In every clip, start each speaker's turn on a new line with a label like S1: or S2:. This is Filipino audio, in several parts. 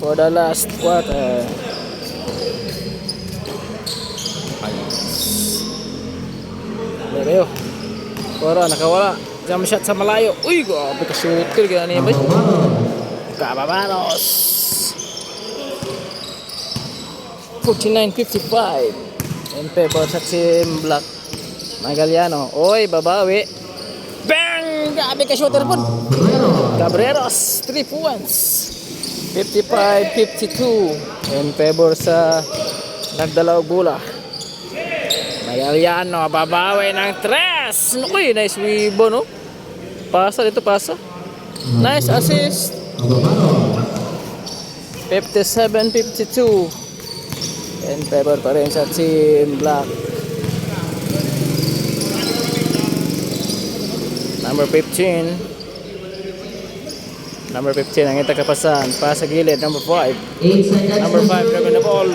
S1: for the last quarter. Hindi kayo. Pero nakawala. Jump shot sa malayo. Uy, grabe ka shooter. Gano'n niya ba? Cababaros. 49-55 in favor sa Team Black. Magaliano. Oy, babawi. Bang! Grabe ka shooter po. Cabreros. 3 points. 55-52 in favor sa nagdalaw bola. Magaliano. Babawi ng 3. Uy, nice wibo, no? Pasa dito, pasa. Nice assist. 57-52 in favor pa rin sa Team Black. Number 15 ang itakapasan. Pasa gilid. Number 5 grabbing the ball.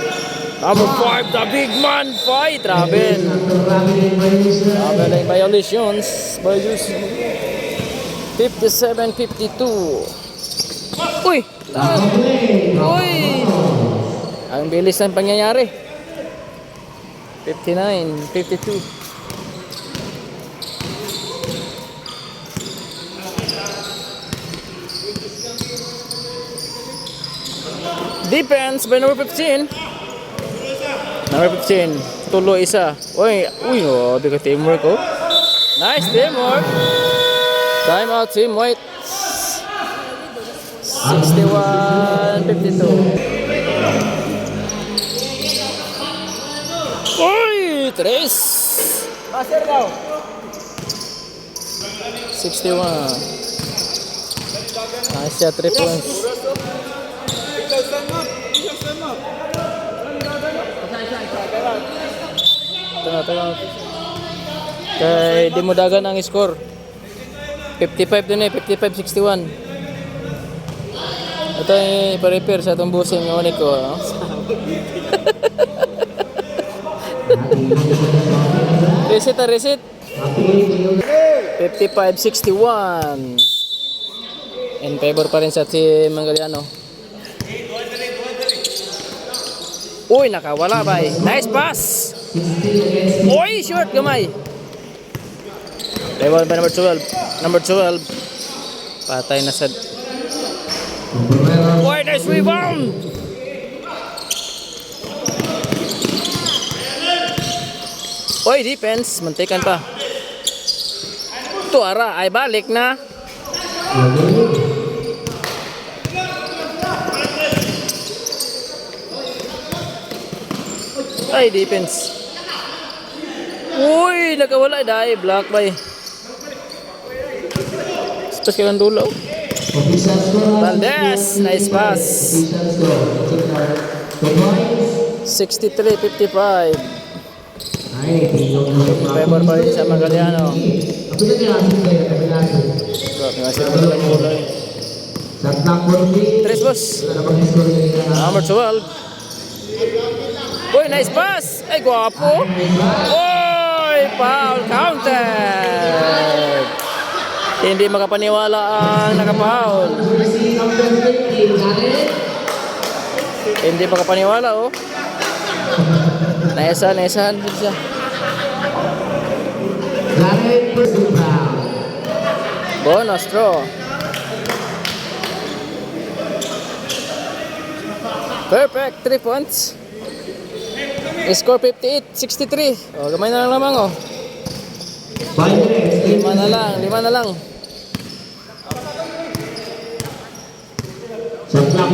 S1: Number 5, the big man fight. Travel like violations by using 57-52. Uy! Uy! Ang bilis ng pangyayari. 59-52. Defense by number 15. Number 15. Tulo isa. Uy, oh, di ka teamwork, oh. Nice teamwork. Time out, Team White. 61-52. Uy, 3. Passer daw. 61. Nice shot, 3 points. Tengah. Kay di mo dagan ang score. 55 din 55-61. Ito ay pa-repair sa itong busing ng unik ko. No? Reset. 55-61. In favor pa rin sa Team Magaliano. Uy, nakawala ba eh. Nice pass. Uy, short gamay. Level by number 12. Number 12. Patay na sa... Uy, nice rebound. Uy, defense. Mantikan pa. Tuara, ay balik na. Ay, defense. Uy, nakawala dahil block by. Pas kailan dulo. Valdez, nice pass. 63-55. Favor pa rin sa Magaliano. Tres boss. Number 12. Uy, nice pass. Ay, guwapo. Uy, foul counted. Hindi makapaniwala ang nakapaul. Hindi makapaniwala, oh. Naisahan siya. Bonus throw. Perfect, 3 points. Score 58-63. Oh, gamay na lang lamang, oh. 5 na lang.
S2: Sa clock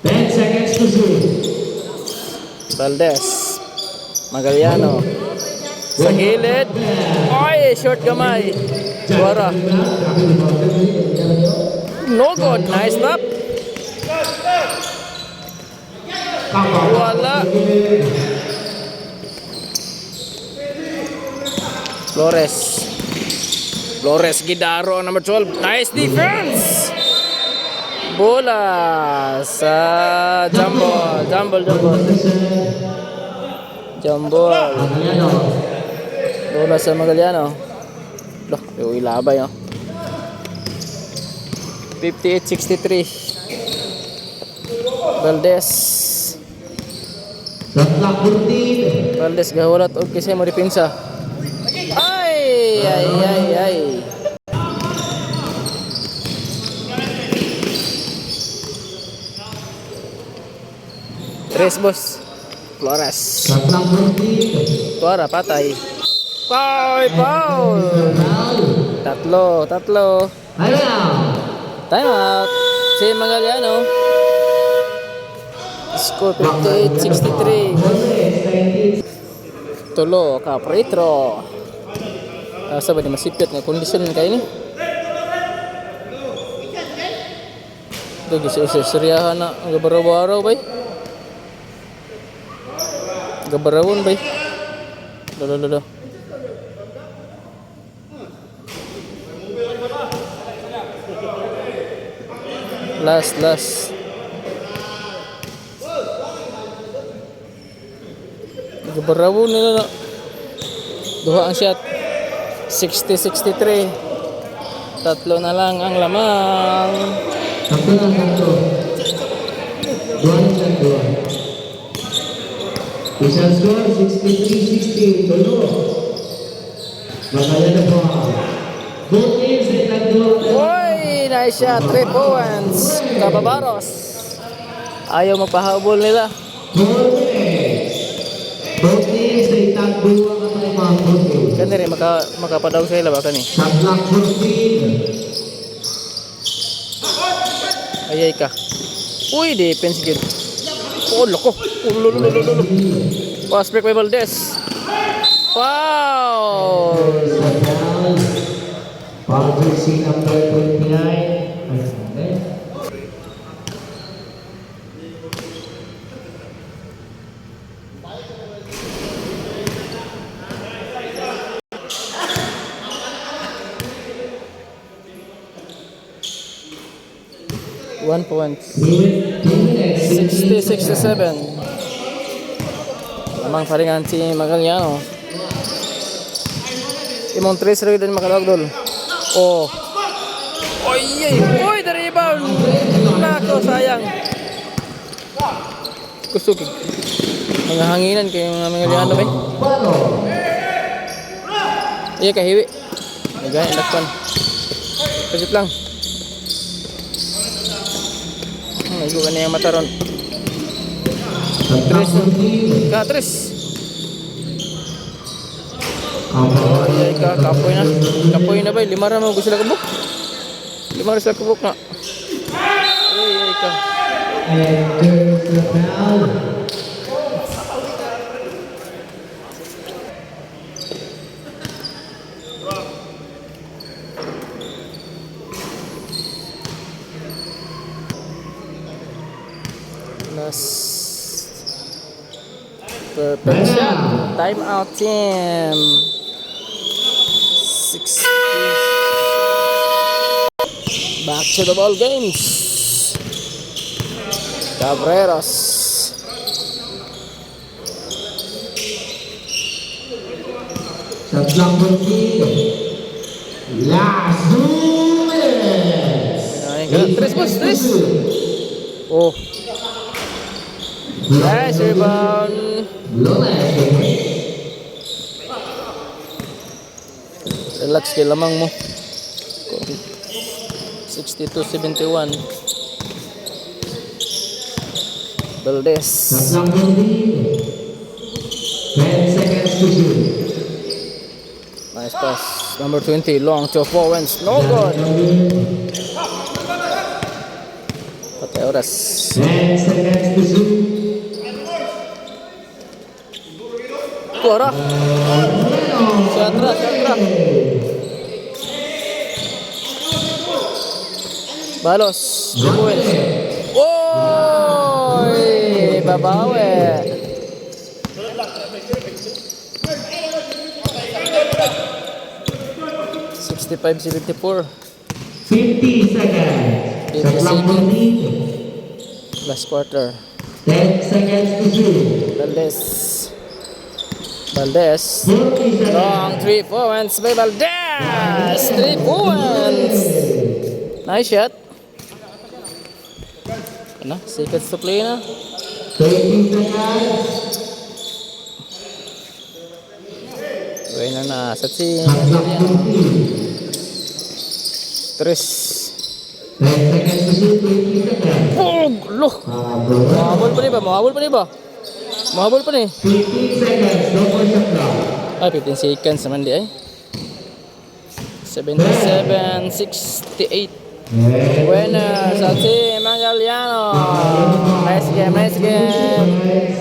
S2: 10 seconds to shoot.
S1: Valdez. Magaliano. Sa gilid. Oy, short gamay. Suara. No good. Nice stop. Wala. Flores Gidaro, number 12. Nice defense. Bola sa Jambol. Bola sa Magaliano. Loh, yung ilabay, oh. 58-63. Valdez.
S2: Shot clock 14.
S1: Valdez gawalat og kisay mo depensa. Ay. Tres boss. Flores.
S2: Shot clock 14.
S1: Tuara patay. Foul. Tatlo. Time out. Si Magaliano. Score 58-63. Tulo ka pretro. Asa ba di masipit nga kondisyon kay ni? Ito gisa-seryahan na gabaraw-baraw bay. Gabarawon bay. Lolo. Last. Gabarawon nila na. Duha ang shot. 60-63. Tatlo na lang ang lamang.
S2: Sakto. Dua. Isang score 63-60. Tulo. Magkaya na po. Both teams ay nagduwa.
S1: Oy, nice shot. 3 points. Cababaros. Ayaw magpahabol nila.
S2: Both teams ay tagduwa ka tayo mga bote.
S1: Kani rin, makapadaw sila ba kani?
S2: Shot clock 14.
S1: Ayay ka. Uy, defense good. Oh, loko. Lolo. Pass break by Valdez. Wow!
S2: Foul jersey number 29.
S1: One point. 60-67. Lamang paringan si Magaliano. Imong 3 rin din makalagdol. Oh. Oy, the rebound. Nako, sayang. Kusog. Mga hanginan kay mga Magaliano ba? Iya kahiwi. Nagay lakpan. Pagit lang. Igo ka na yung mata ron. Tres. Ay ka, kapoy na ba? 5 ra mo gusto sila kabuk. 5 ra sila kabuk na. Ay ka. Perfect shot. Time out team. 60. Back to the ball games. Cabreros.
S2: Shot clock 14. Last 2 minutes.
S1: Tres. Oh. Nice rebound. Relax kay lamang mo. 62-71. Valdez.
S2: Shot clock 14. 10 seconds to shoot.
S1: Nice pass. Number 20, long to 4 wins. No good. Patay oras.
S2: 10 seconds to shoot.
S1: Kuara. Siatra. Balos. 3 wins. Oy! Babawi. $65-74.
S2: 50 seconds.
S1: 50
S2: Shot clock
S1: seconds.
S2: 14.
S1: Last quarter.
S2: 10 seconds to shoot.
S1: Valdez.
S2: 40 seconds.
S1: Long 3 points by Valdez. 3 points. Nice shot. Ano? Seconds to play na.
S2: 20 seconds.
S1: Bueno na. Sa si
S2: Hanggang
S1: Mandaluyano.
S2: 20.
S1: 3.
S2: 10 seconds to shoot. 20 seconds.
S1: Oh! Loh! Mahabol pa rin ba? Mahabol pa rin ba? Mahabol pa rin.
S2: 15 seconds. No more shot clock.
S1: Ay, 15 seconds naman di ay. 77, 68. Winner sa Team Mandaluyano. Nice game, nice game.